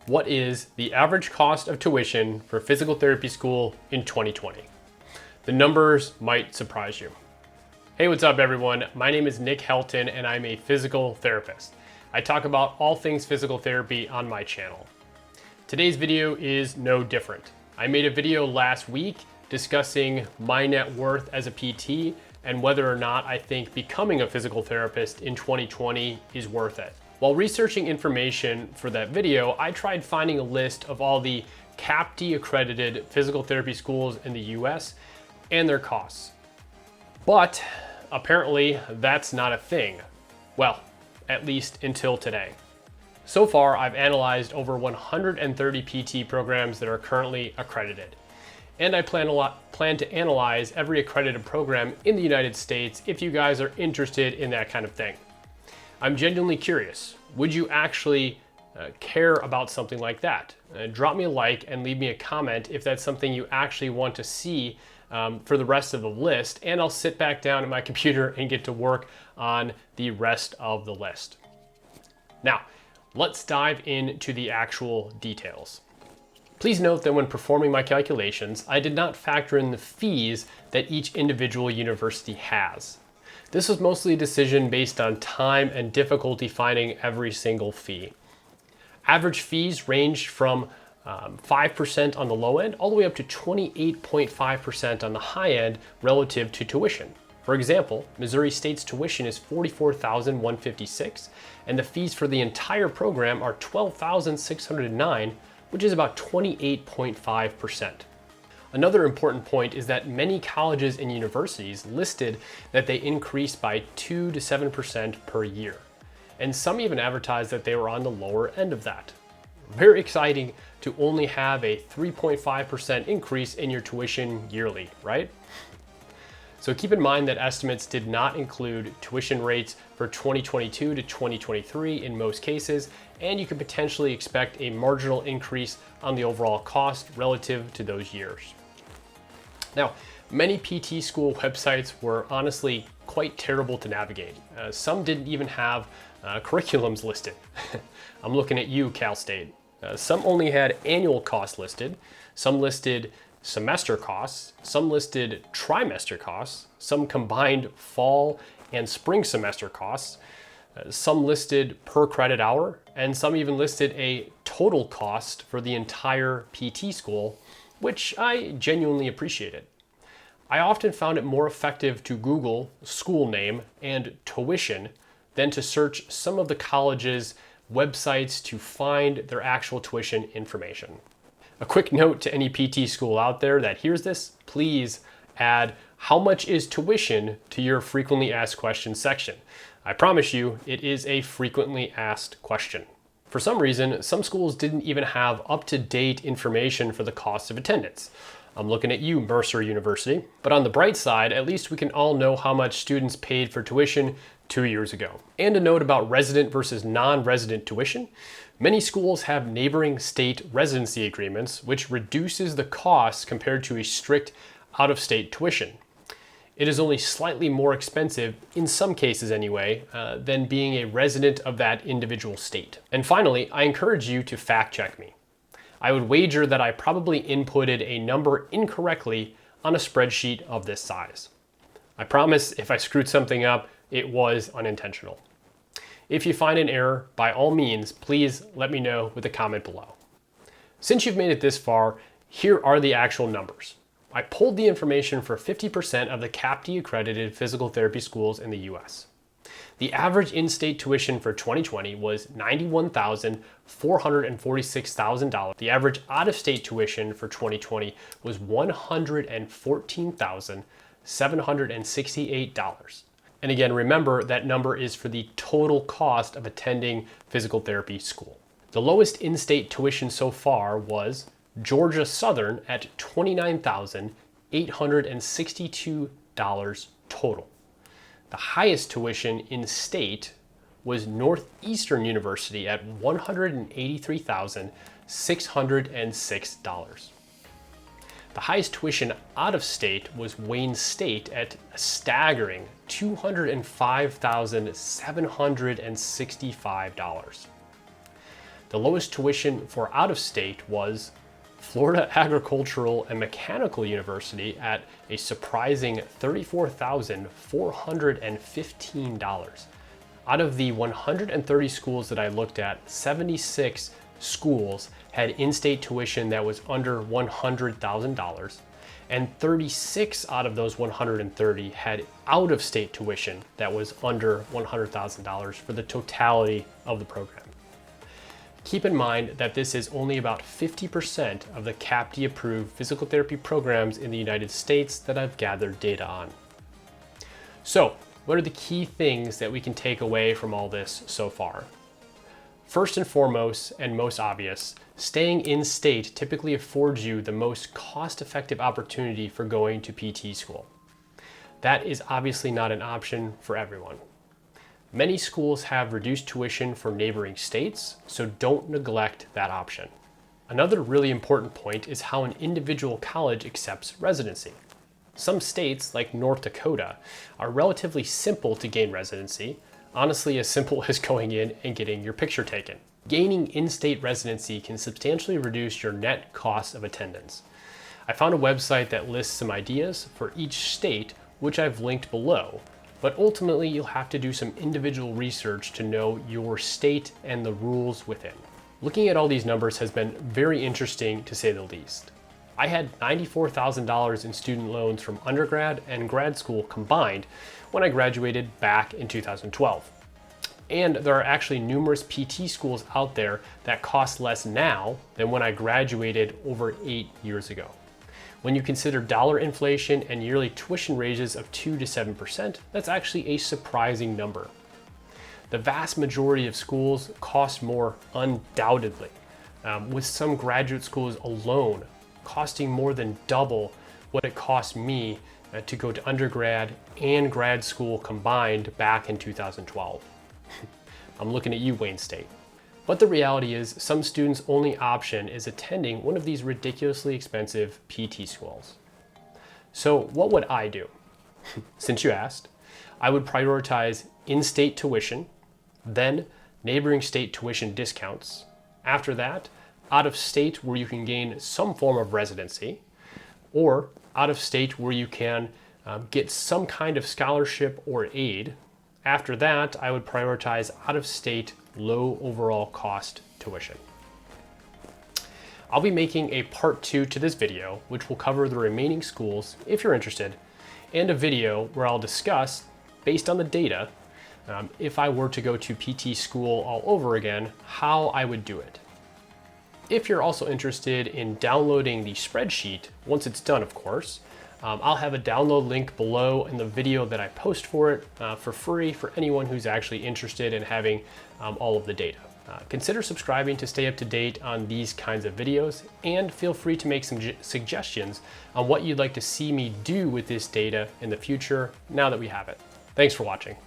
What is the average cost of tuition for physical therapy school in 2020? The numbers might surprise you. Hey, what's up everyone? My name is Nick Helton and I'm a physical therapist. I talk about all things physical therapy on my channel. Today's video is no different. I made a video last week discussing my net worth as a PT and whether or not I think becoming a physical therapist in 2020 is worth it. While researching information for that video, I tried finding a list of all the CAPTE accredited physical therapy schools in the US and their costs. But apparently that's not a thing. Well, at least until today. So far, I've analyzed over 130 PT programs that are currently accredited. And I plan to analyze every accredited program in the United States if you guys are interested in that kind of thing. I'm genuinely curious. Would you actually care about something like that? Drop me a like and leave me a comment if that's something you actually want to see for the rest of the list, and I'll sit back down at my computer and get to work on the rest of the list. Now, let's dive into the actual details. Please note that when performing my calculations, I did not factor in the fees that each individual university has. This was mostly a decision based on time and difficulty finding every single fee. Average fees ranged from 5% on the low end all the way up to 28.5% on the high end relative to tuition. For example, Missouri State's tuition is $44,156 and the fees for the entire program are $12,609, which is about 28.5%. Another important point is that many colleges and universities listed that they increased by 2 to 7% per year. And some even advertised that they were on the lower end of that. Very exciting to only have a 3.5% increase in your tuition yearly, right? So keep in mind that estimates did not include tuition rates for 2022 to 2023 in most cases, and you could potentially expect a marginal increase on the overall cost relative to those years. Now, many PT school websites were honestly quite terrible to navigate. Some didn't even have curriculums listed. I'm looking at you, Cal State. Some only had annual costs listed, some listed semester costs, some listed trimester costs, some combined fall and spring semester costs, some listed per credit hour, and some even listed a total cost for the entire PT school, which I genuinely appreciated. I often found it more effective to Google school name and tuition than to search some of the colleges' websites to find their actual tuition information. A quick note to any PT school out there that hears this, please add "how much is tuition" to your frequently asked questions section. I promise you, it is a frequently asked question. For some reason, some schools didn't even have up-to-date information for the cost of attendance. I'm looking at you, Mercer University. But on the bright side, at least we can all know how much students paid for tuition 2 years ago. And a note about resident versus non-resident tuition. Many schools have neighboring state residency agreements, which reduces the cost compared to a strict out-of-state tuition. It is only slightly more expensive, in some cases anyway, than being a resident of that individual state. And finally, I encourage you to fact check me. I would wager that I probably inputted a number incorrectly on a spreadsheet of this size. I promise if I screwed something up, it was unintentional. If you find an error, by all means, please let me know with a comment below. Since you've made it this far, here are the actual numbers. I pulled the information for 50% of the CAPTE accredited physical therapy schools in the US. The average in-state tuition for 2020 was $91,446,000. The average out-of-state tuition for 2020 was $114,768. And again, remember that number is for the total cost of attending physical therapy school. The lowest in-state tuition so far was Georgia Southern at $29,862 total. The highest tuition in state was Northeastern University at $183,606. The highest tuition out of state was Wayne State at a staggering $205,765. The lowest tuition for out of state was Florida Agricultural and Mechanical University at a surprising $34,415. Out of the 130 schools that I looked at, 76 schools had in-state tuition that was under $100,000, and 36 out of those 130 had out-of-state tuition that was under $100,000 for the totality of the program. Keep in mind that this is only about 50% of the CAPTE approved physical therapy programs in the United States that I've gathered data on. So, what are the key things that we can take away from all this so far? First and foremost, and most obvious, staying in state typically affords you the most cost-effective opportunity for going to PT school. That is obviously not an option for everyone. Many schools have reduced tuition for neighboring states, so don't neglect that option. Another really important point is how an individual college accepts residency. Some states, like North Dakota, are relatively simple to gain residency, honestly as simple as going in and getting your picture taken. Gaining in-state residency can substantially reduce your net cost of attendance. I found a website that lists some ideas for each state, which I've linked below, but ultimately you'll have to do some individual research to know your state and the rules within. Looking at all these numbers has been very interesting to say the least. I had $94,000 in student loans from undergrad and grad school combined when I graduated back in 2012. And there are actually numerous PT schools out there that cost less now than when I graduated over 8 years ago. When you consider dollar inflation and yearly tuition raises of 2 to 7%, that's actually a surprising number. The vast majority of schools cost more undoubtedly, with some graduate schools alone costing more than double what it cost me to go to undergrad and grad school combined back in 2012. I'm looking at you, Wayne State. But the reality is, some students' only option is attending one of these ridiculously expensive PT schools. So what would I do? Since you asked, I would prioritize in-state tuition, then neighboring state tuition discounts. After that, out of state where you can gain some form of residency, or out of state where you can get some kind of scholarship or aid. After that, I would prioritize out of state low overall cost tuition. I'll be making a part 2 to this video, which will cover the remaining schools if you're interested, and a video where I'll discuss, based on the data, if I were to go to PT school all over again, how I would do it. If you're also interested in downloading the spreadsheet, once it's done of course, I'll have a download link below in the video that I post for it for free for anyone who's actually interested in having all of the data. Consider subscribing to stay up to date on these kinds of videos, and feel free to make some suggestions on what you'd like to see me do with this data in the future now that we have it. Thanks for watching.